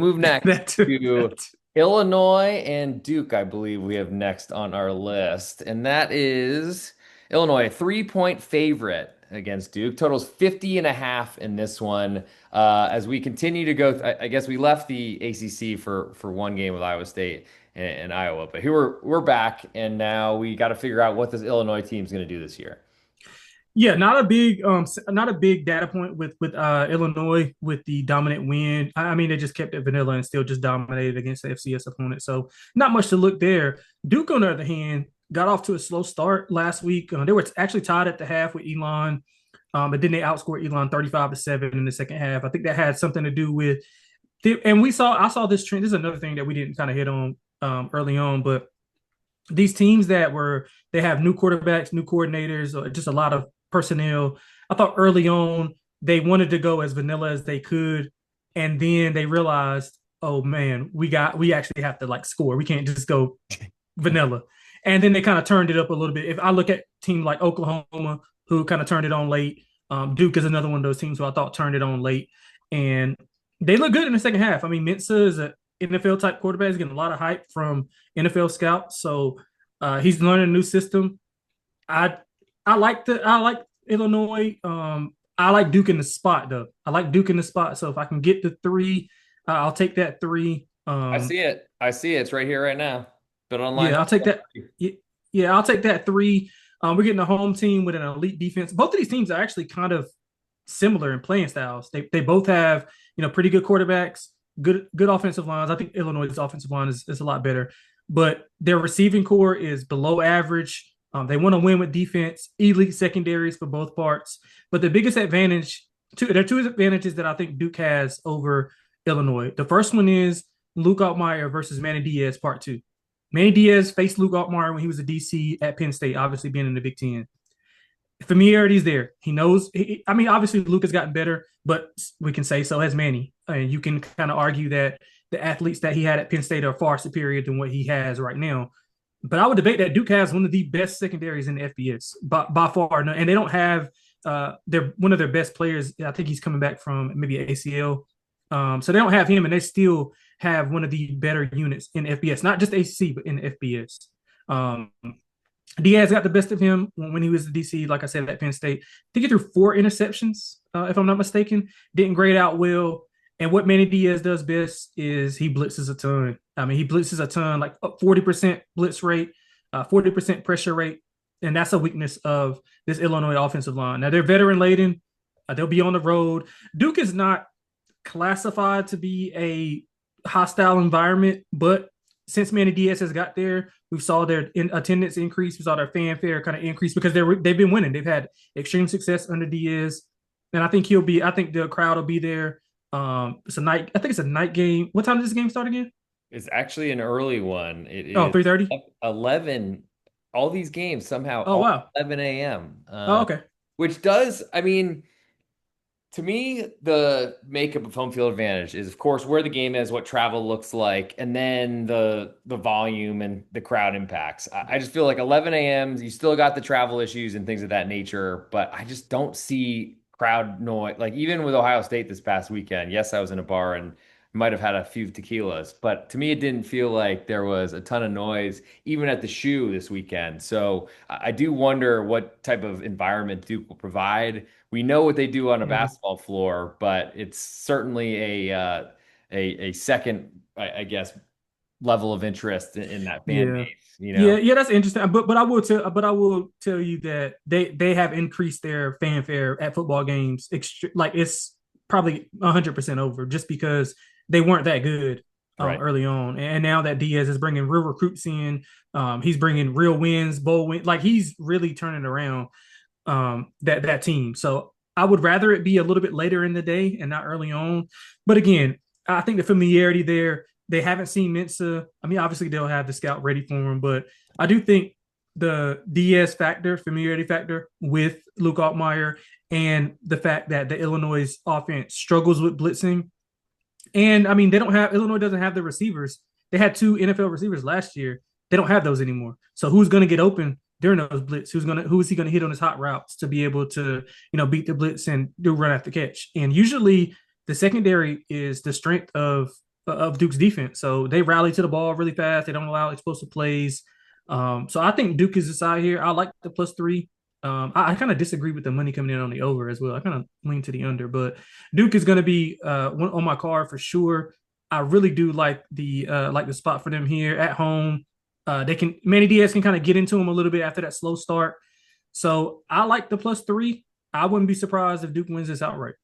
Move next That too. to Illinois and Duke, I believe we have next on our list. And that is Illinois, a 3-point favorite against Duke. Totals 50 and a half in this one. As we continue to go, I guess we left the ACC for one game with Iowa State and Iowa, but here we're back, and now we got to figure out what this Illinois team is going to do this year. Yeah, not a big data point with Illinois with the dominant win. I mean, they just kept it vanilla and still just dominated against the FCS opponent. So not much to look there. Duke, on the other hand, got off to a slow start last week. They were actually tied at the half with Elon, but then they outscored Elon 35-7 in the second half. I think that had something to do with and I saw this trend. This is another thing that we didn't kind of hit on early on, but these teams they have new quarterbacks, new coordinators, or just a lot of personnel. I thought early on they wanted to go as vanilla as they could, and then they realized, oh man, we actually have to like score. We can't just go vanilla. And then they kind of turned it up a little bit. If I look at teams like Oklahoma, who kind of turned it on late, Duke is another one of those teams who I thought turned it on late, and they look good in the second half. I mean, Mensa is an NFL type quarterback. He's getting a lot of hype from NFL scouts, so he's learning a new system. I I like Illinois. I like Duke in the spot though. I like Duke in the spot. So if I can get the three, I'll take that three. I see it. I see it. It's right here right now. Bet online. Yeah, I'll take that. Yeah, I'll take that three. We're getting a home team with an elite defense. Both of these teams are actually kind of similar in playing styles. They both have pretty good quarterbacks, good offensive lines. I think Illinois' offensive line is a lot better, but their receiving core is below average. They want to win with defense, elite secondaries for both parts. But the biggest advantage, there are two advantages that I think Duke has over Illinois. The first one is Luke Altmeyer versus Manny Diaz, part two. Manny Diaz faced Luke Altmeyer when he was a DC at Penn State, obviously being in the Big Ten. Familiarity is there. He knows. I mean, obviously Luke has gotten better, but we can say so has Manny. And you can kind of argue that the athletes that he had at Penn State are far superior than what he has right now. But I would debate that Duke has one of the best secondaries in the FBS by far, and they don't have they're one of their best players. I think he's coming back from maybe an ACL, so they don't have him, and they still have one of the better units in FBS, not just ACC, but in FBS. Um, Diaz got the best of him when he was the DC, like I said, at Penn State. I think he threw 4 interceptions, if I'm not mistaken. Didn't grade out well. And what Manny Diaz does best is he blitzes a ton. I mean, he blitzes a ton, like 40% blitz rate, 40% pressure rate. And that's a weakness of this Illinois offensive line. Now, they're veteran laden. They'll be on the road. Duke is not classified to be a hostile environment, but since Manny Diaz has got there, we saw their attendance increase. We saw their fanfare kind of increase because they've been winning. They've had extreme success under Diaz, and I think I think the crowd will be there. It's a night. I think it's a night game. What time does this game start again? It's actually an early one. It Oh, is 3:30. 11. All these games somehow Oh, all wow. 11 a.m. Oh, okay. Which does, I mean, to me, the makeup of home field advantage is, of course, where the game is, what travel looks like, and then the volume and the crowd impacts. I just feel like 11 a.m. You still got the travel issues and things of that nature, but I just don't see crowd noise. Like even with Ohio State this past weekend, yes, I was in a bar and might have had a few tequilas, but to me, it didn't feel like there was a ton of noise, even at the shoe this weekend. So I do wonder what type of environment Duke will provide. We know what they do on a Yeah. basketball floor, but it's certainly a second, I guess, level of interest in that fan Yeah. base, you Yeah, know? yeah, that's interesting. But I will tell you that they have increased their fanfare at football games. Like it's probably 100% over just because they weren't that good Right. early on, and now that Diaz is bringing real recruits in, he's bringing real wins, bowl wins. Like he's really turning around that team. So I would rather it be a little bit later in the day and not early on. But again, I think the familiarity there. They haven't seen Mensa. I mean, obviously they'll have the scout ready for him, but I do think the Diaz factor, familiarity factor with Luke Altmeyer, and the fact that the Illinois offense struggles with blitzing. And I mean, Illinois doesn't have the receivers. They had two NFL receivers last year. They don't have those anymore. So who's going to get open during those blitz? Who is he going to hit on his hot routes to be able to beat the blitz and do run after catch? And usually the secondary is the strength of of Duke's defense. So they rally to the ball really fast. They don't allow explosive plays. So I think Duke is the side here. I like the +3. I kind of disagree with the money coming in on the over as well. I kind of lean to the under, but Duke is going to be on my card for sure. I really do like the spot for them here at home. They can Manny Diaz can kind of get into them a little bit after that slow start. So I like the +3. I wouldn't be surprised if Duke wins this outright.